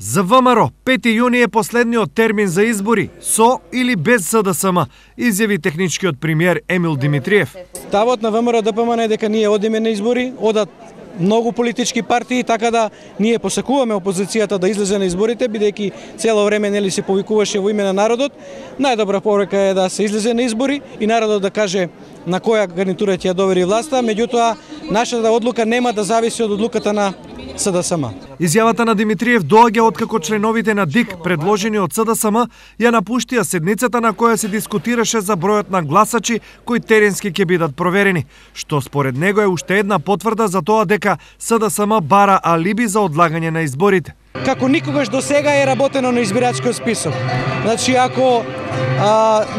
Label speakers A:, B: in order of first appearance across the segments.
A: За ВМРО, 5 јуни е последниот термин за избори, со или без СДСМ, изјави техничкиот премиер Емил Димитриев.
B: Ставот на ВМРО ДПМН е дека ние одиме на избори, одат многу политички партии, така да ние посакуваме опозицијата да излезе на изборите, бидејќи цело време нели се повикуваше во име на народот. Најдобра порака е да се излезе на избори и народот да каже на која гарнитура ќе ја довери власта, меѓутоа нашата одлука нема да зависи од одлуката на СДСМ.
A: Изјавата на Димитриев доаѓа откако членовите на ДИК, предложени од СДСМ, ја напуштија седницата на која се дискутираше за бројот на гласачи кои теренски ќе бидат проверени, што според него е уште една потврда за тоа дека СДСМ бара алиби за одлагање на изборите.
B: Како никогаш до сега е работено на избирачкиот список. Значи, ако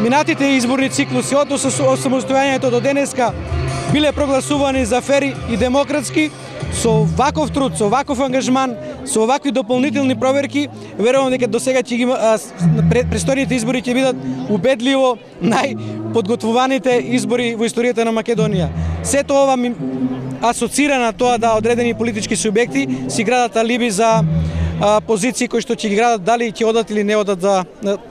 B: минатите изборни циклуси од осамостојањето до денеска биле прогласувани за фери и демократски, со ваков труд, со ваков ангажман, со овакви дополнителни проверки, верувам дека до сега ќе ги престојните избори ќе бидат убедливо најподготвуваните избори во историјата на Македонија. Сето ова ми асоцира на тоа да одредени политички субјекти си градат алиби за позиции кои што ќе ги градат дали ќе одат или не одат за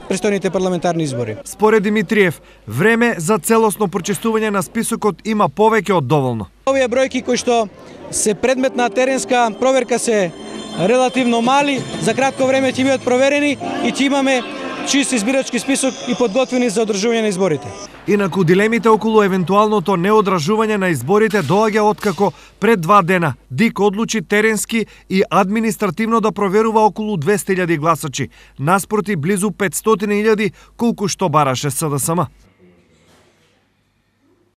B: престојните парламентарни избори.
A: Според Димитриев, време за целосно прочистување на списокот има повеќе од доволно.
B: Овие бројки кои што се предмет на теренска проверка се релативно мали, за кратко време ќе бидат проверени и ќе имаме чист избирачки список и подготвени за одржување на изборите.
A: Инаку дилемите околу евентуалното неодржување на изборите доаѓа откако пред 2 дена ДИК одлучи теренски и административно да проверува околу 200.000 гласачи, наспроти близу 500.000 колку што бараше СДСМ.